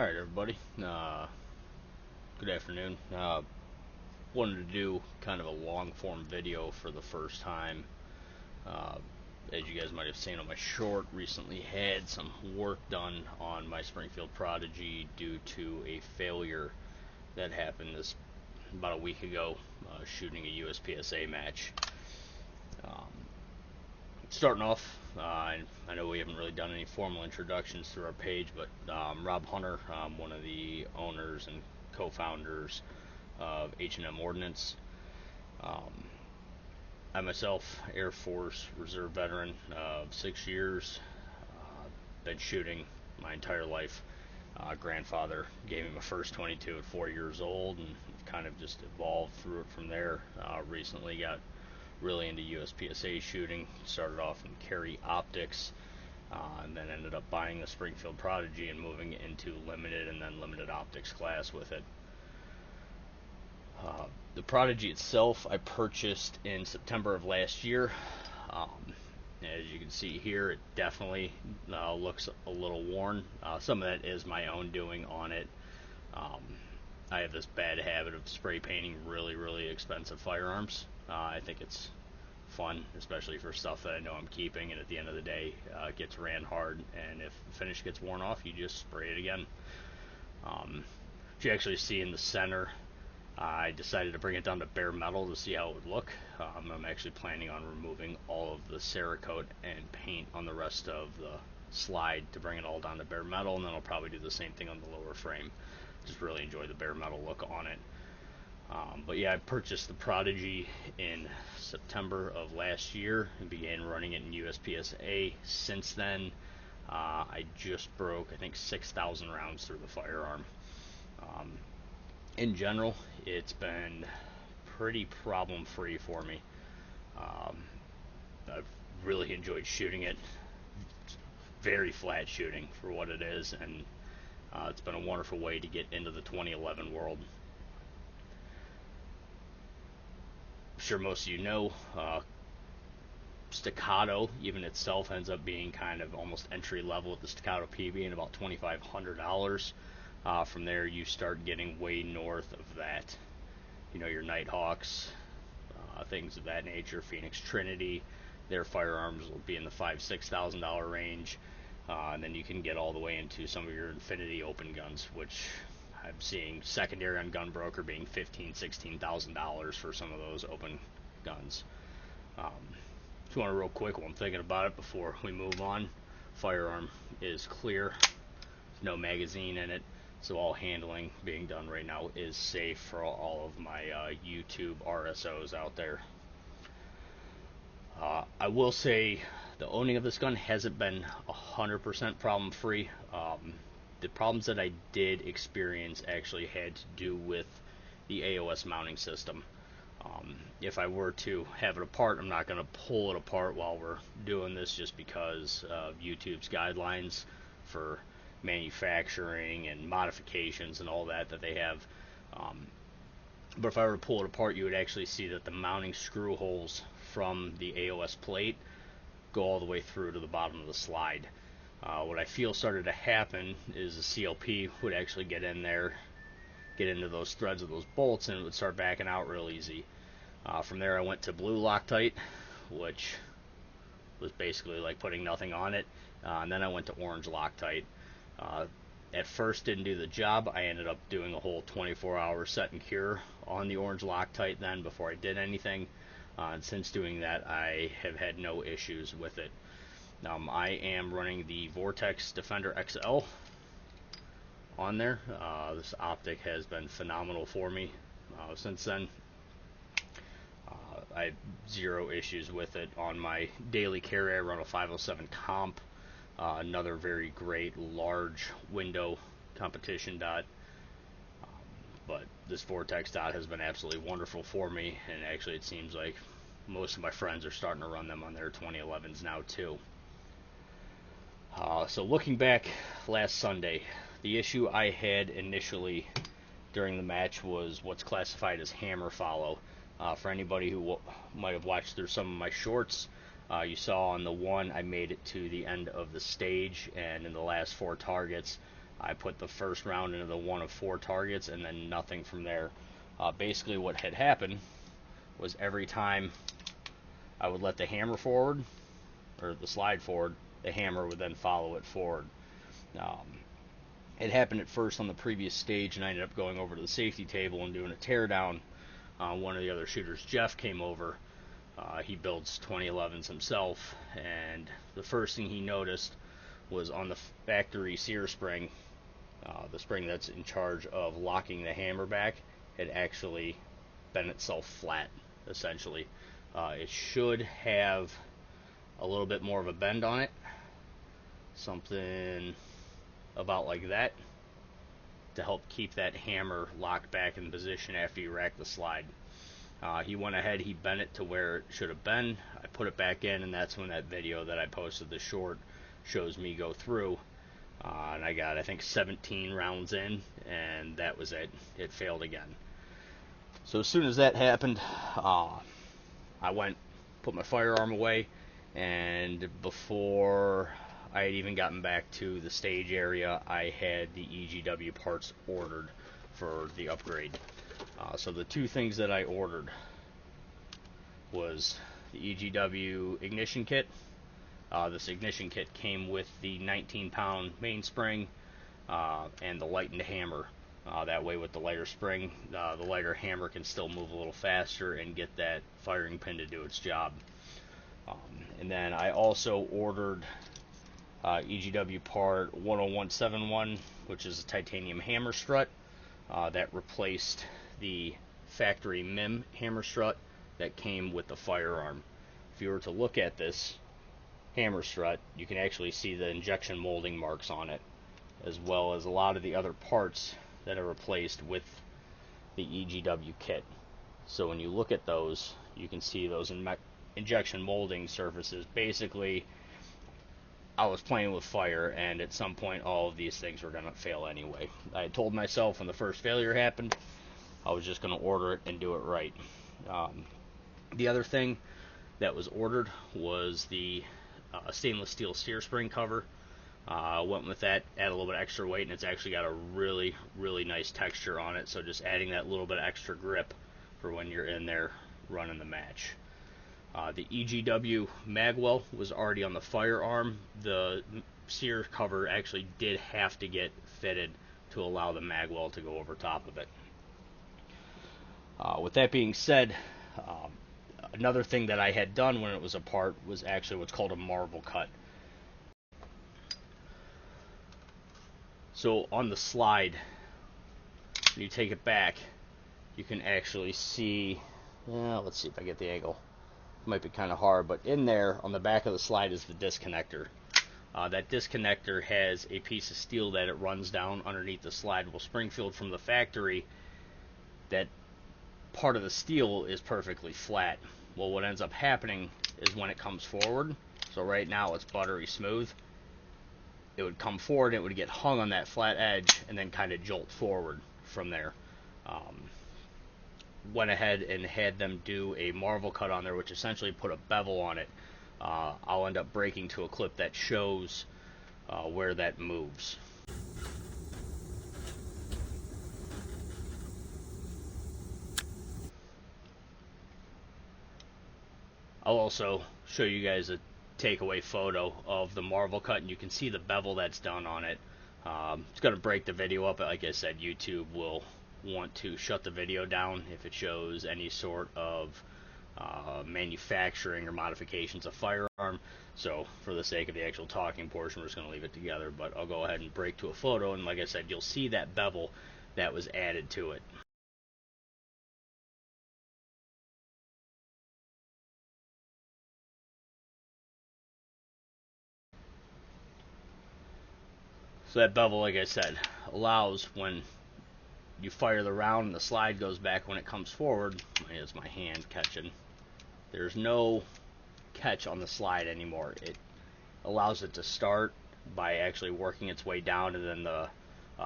Alright, everybody. Good afternoon. Wanted to do kind of a long form video for the first time. Uh, as you guys might have seen on my short, recently had some work done on my Springfield Prodigy due to a failure that happened about a week ago, shooting a USPSA match. Um, Starting off, I know we haven't really done any formal introductions through our page, but Rob Hunter, one of the owners and co-founders of H&M Ordnance. I myself, Air Force Reserve veteran of 6 years, been shooting my entire life. Grandfather gave me my first 22 at 4 years old, and kind of just evolved through it from there. Recently got really into USPSA shooting. Started off in carry optics, and then ended up buying the Springfield Prodigy and moving into limited and then limited optics class with it. The Prodigy itself I purchased in September of last year. As you can see here, it definitely looks a little worn. Some of that is my own doing on it. I have this bad habit of spray painting really expensive firearms. I think it's fun, especially for stuff that I know I'm keeping, and at the end of the day, it gets ran hard, and if the finish gets worn off, you just spray it again. You actually see in the center, I decided to bring it down to bare metal to see how it would look. I'm actually planning on removing all of the Cerakote and paint on the rest of the slide to bring it all down to bare metal, and then I'll probably do the same thing on the lower frame. Just really enjoy the bare metal look on it. But yeah, I purchased the Prodigy in September of last year and began running it in USPSA. Since then, I just broke, I think, 6,000 rounds through the firearm. In general, it's been pretty problem-free for me. I've really enjoyed shooting it. It's very flat shooting for what it is, and it's been a wonderful way to get into the 2011 world. I'm sure most of you know, Staccato even itself ends up being kind of almost entry level, with the Staccato P being about $2,500. From there you start getting way north of that. You know, your Nighthawks, things of that nature, Phoenix Trinity, their firearms will be in the $5,000-$6,000 range. And then you can get all the way into some of your Infinity open guns, which I'm seeing secondary on Gunbroker being $15,000-$16,000 for some of those open guns. Just want a real quick one, thinking about it before we move on. Firearm is clear, no magazine in it, so all handling being done right now is safe for all of my YouTube RSOs out there. I will say the owning of this gun hasn't been 100% problem free. The problems that I did experience actually had to do with the AOS mounting system. If I were to have it apart, I'm not going to pull it apart while we're doing this, just because of YouTube's guidelines for manufacturing and modifications and all that they have. But if I were to pull it apart, you would actually see that the mounting screw holes from the AOS plate go all the way through to the bottom of the slide. What I feel started to happen is the CLP would actually get in there, get into those threads of those bolts, and it would start backing out real easy. From there I went to blue Loctite, which was basically like putting nothing on it, and then I went to orange Loctite. At first didn't do the job. I ended up doing a whole 24-hour set and cure on the orange Loctite then before I did anything, and since doing that I have had no issues with it. I am running the Vortex Defender XL on there. This optic has been phenomenal for me since then. I have zero issues with it. On my daily carry, I run a 507 comp, another very great large window competition dot. But this Vortex dot has been absolutely wonderful for me, and actually it seems like most of my friends are starting to run them on their 2011s now too. So looking back last Sunday, the issue I had initially during the match was what's classified as hammer follow. For anybody who might have watched through some of my shorts, you saw on the one I made it to the end of the stage, and in the last 4 targets I put the first round into the one of 4 targets, and then nothing from there. Basically what had happened was every time I would let the hammer forward, or the slide forward, the hammer would then follow it forward. It happened at first on the previous stage, and I ended up going over to the safety table and doing a teardown. One of the other shooters, Jeff, came over. He builds 2011s himself, and the first thing he noticed was on the factory Sear spring, the spring that's in charge of locking the hammer back, had actually bent itself flat, essentially. It should have a little bit more of a bend on it, something about like that, to help keep that hammer locked back in position after you rack the slide. He went ahead, he bent it to where it should have been. I put it back in, and that's when that video that I posted, the short, shows me go through. And I got, I think, 17 rounds in, and that was it. It failed again. So as soon as that happened, I went, put my firearm away, and before I had even gotten back to the stage area, I had the EGW parts ordered for the upgrade. So the 2 things that I ordered was the EGW ignition kit. This ignition kit came with the 19-pound mainspring and the lightened hammer. That way, with the lighter spring, the lighter hammer can still move a little faster and get that firing pin to do its job. And then I also ordered EGW part 10171, which is a titanium hammer strut that replaced the factory MIM hammer strut that came with the firearm. If you were to look at this hammer strut, you can actually see the injection molding marks on it, as well as a lot of the other parts that are replaced with the EGW kit. So when you look at those, you can see those injection molding surfaces. Basically, I was playing with fire, and at some point all of these things were going to fail anyway. I had told myself when the first failure happened, I was just going to order it and do it right. The other thing that was ordered was the stainless steel Sear spring cover. Went with that, add a little bit extra weight, and it's actually got a really, really nice texture on it, so just adding that little bit of extra grip for when you're in there running the match. The EGW magwell was already on the firearm. The Sear cover actually did have to get fitted to allow the magwell to go over top of it. With that being said, another thing that I had done when it was apart was actually what's called a marble cut. So on the slide, when you take it back, you can actually see, let's see if I get the angle. It might be kind of hard, but in there on the back of the slide is the disconnector. That disconnector has a piece of steel that it runs down underneath the slide. Well, Springfield from the factory, that part of the steel is perfectly flat. Well, what ends up happening is when it comes forward, so right now it's buttery smooth, it would come forward and it would get hung on that flat edge and then kind of jolt forward from there. Went ahead and had them do a marble cut on there, which essentially put a bevel on it. I'll end up breaking to a clip that shows where that moves. I'll also show you guys a takeaway photo of the marble cut, and you can see the bevel that's done on it. It's going to break the video up, but like I said, YouTube will want to shut the video down if it shows any sort of manufacturing or modifications of firearm. So for the sake of the actual talking portion, we're just going to leave it together, but I'll go ahead and break to a photo, and like I said, you'll see that bevel that was added to it. So that bevel, like I said, allows when you fire the round and the slide goes back when it comes forward. Here's my hand catching. There's no catch on the slide anymore. It allows it to start by actually working its way down, and then the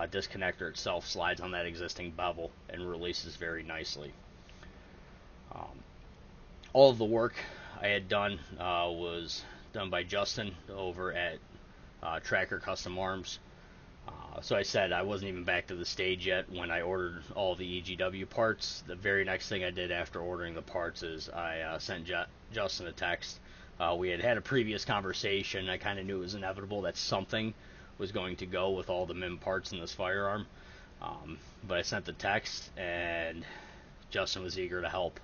disconnector itself slides on that existing bevel and releases very nicely. All of the work I had done was done by Justin over at Tracker Custom Arms. So I said I wasn't even back to the stage yet when I ordered all the EGW parts. The very next thing I did after ordering the parts is I sent Justin a text. We had had a previous conversation. I kind of knew it was inevitable that something was going to go with all the MIM parts in this firearm. But I sent the text, and Justin was eager to help.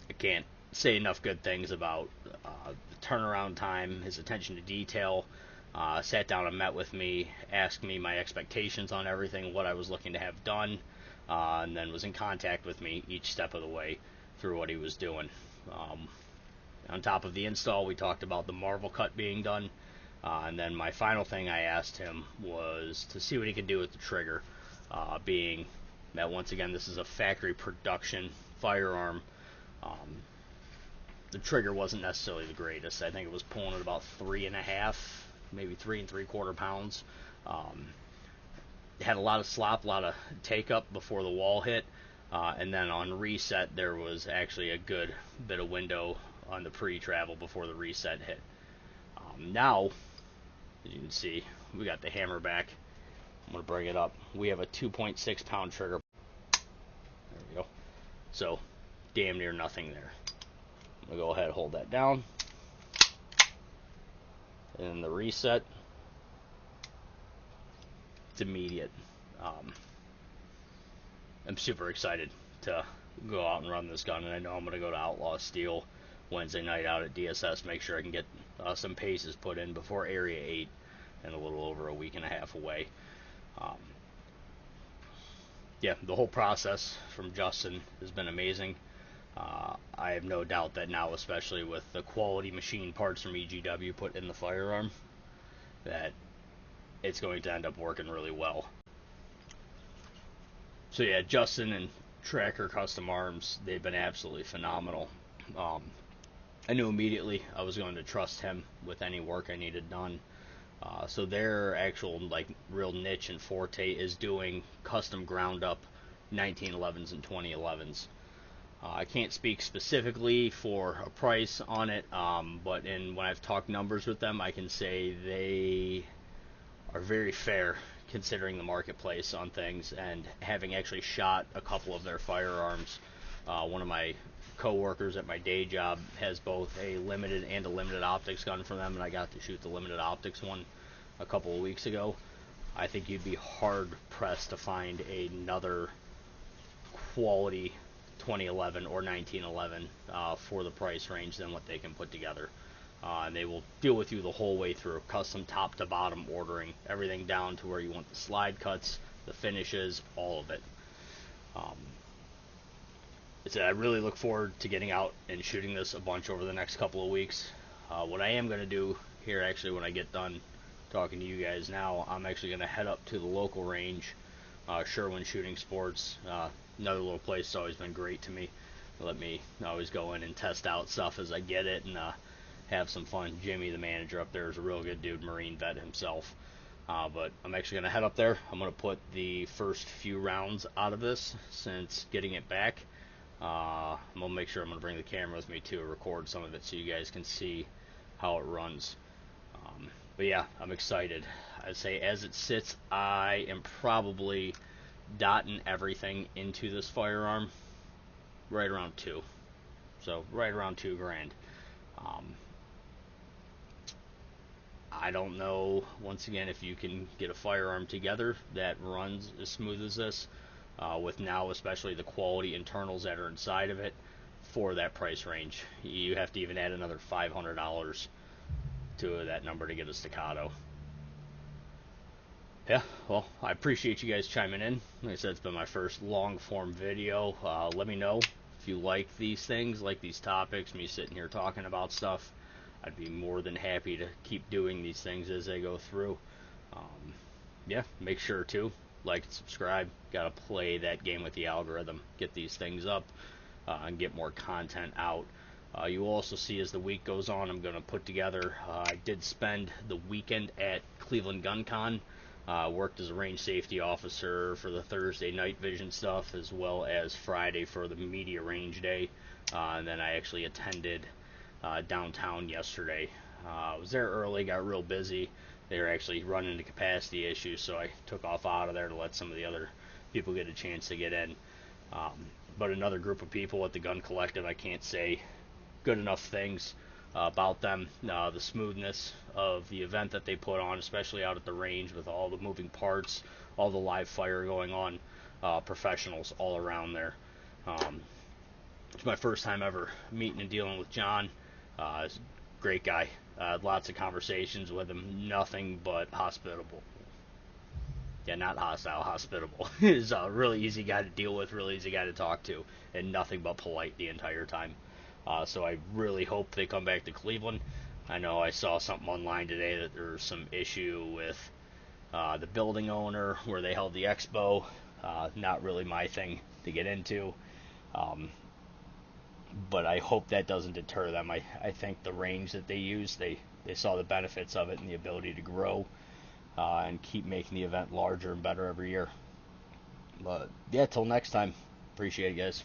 I can't say enough good things about the turnaround time, his attention to detail. Sat down and met with me, asked me my expectations on everything, what I was looking to have done, and then was in contact with me each step of the way through what he was doing. On top of the install, we talked about the Marvel cut being done, and then my final thing I asked him was to see what he could do with the trigger, being that once again this is a factory production firearm. The trigger wasn't necessarily the greatest. I think it was pulling at about 3.5, maybe 3 3/4 pounds. Had a lot of slop, a lot of take up before the wall hit, and then on reset there was actually a good bit of window on the pre-travel before the reset hit. Now, as you can see, we got the hammer back. I'm going to bring it up. We have a 2.6 pound trigger. There we go. So, damn near nothing there. I'm going to go ahead and hold that down. And the reset, it's immediate. I'm super excited to go out and run this gun, and I know I'm going to go to Outlaw Steel Wednesday night out at DSS, make sure I can get some paces put in before Area 8, and a little over a week and a half away. Yeah, the whole process from Justin has been amazing. I have no doubt that now, especially with the quality machine parts from EGW put in the firearm, that it's going to end up working really well. So yeah, Justin and Tracker Custom Arms, they've been absolutely phenomenal. I knew immediately I was going to trust him with any work I needed done. So their actual real niche and forte is doing custom ground up 1911s and 2011s. I can't speak specifically for a price on it, but when I've talked numbers with them, I can say they are very fair considering the marketplace on things, and having actually shot a couple of their firearms. One of my co-workers at my day job has both a limited and a limited optics gun from them, and I got to shoot the limited optics one a couple of weeks ago. I think you'd be hard pressed to find another quality 2011 or 1911 for the price range than what they can put together. And they will deal with you the whole way through, custom top to bottom ordering, everything down to where you want the slide cuts, the finishes, all of it. I really look forward to getting out and shooting this a bunch over the next couple of weeks. What I am going to do here, actually, when I get done talking to you guys now, I'm actually going to head up to the local range, Sherwin Shooting Sports. Another little place that's always been great to me. Let me always go in and test out stuff as I get it, and have some fun. Jimmy, the manager up there, is a real good dude, Marine vet himself. But I'm actually going to head up there. I'm going to put the first few rounds out of this since getting it back. I'm going to make sure I'm going to bring the camera with me too, record some of it so you guys can see how it runs. But yeah, I'm excited. I'd say as it sits, I am probably dotting everything into this firearm right around 2. So right around $2,000. I don't know, once again, if you can get a firearm together that runs as smooth as this, with now especially the quality internals that are inside of it for that price range. You have to even add another $500 to that number to get a Staccato. Yeah, well, I appreciate you guys chiming in. Like I said, it's been my first long form video. Let me know if you like these things, like these topics, me sitting here talking about stuff. I'd be more than happy to keep doing these things as they go through. Yeah, make sure to like and subscribe. Gotta play that game with the algorithm, get these things up, and get more content out. You will also see as the week goes on, I'm going to put together, I did spend the weekend at Cleveland Gun Con, worked as a range safety officer for the Thursday night vision stuff, as well as Friday for the media range day, and then I actually attended downtown yesterday I was there early, got real busy. They were actually running into capacity issues, so I took off out of there to let some of the other people get a chance to get in. But another group of people at the Gun Collective, I can't say good enough things about them. The smoothness of the event that they put on, especially out at the range with all the moving parts, all the live fire going on, professionals all around there. It's my first time ever meeting and dealing with John. He's a great guy. Lots of conversations with him. Nothing but hospitable. Yeah, not hostile, hospitable. He's a really easy guy to deal with, really easy guy to talk to, and nothing but polite the entire time. So I really hope they come back to Cleveland. I know I saw something online today that there's some issue with the building owner where they held the expo. Not really my thing to get into. But I hope that doesn't deter them. I think the range that they use, they saw the benefits of it and the ability to grow and keep making the event larger and better every year. But yeah, till next time. Appreciate it, guys.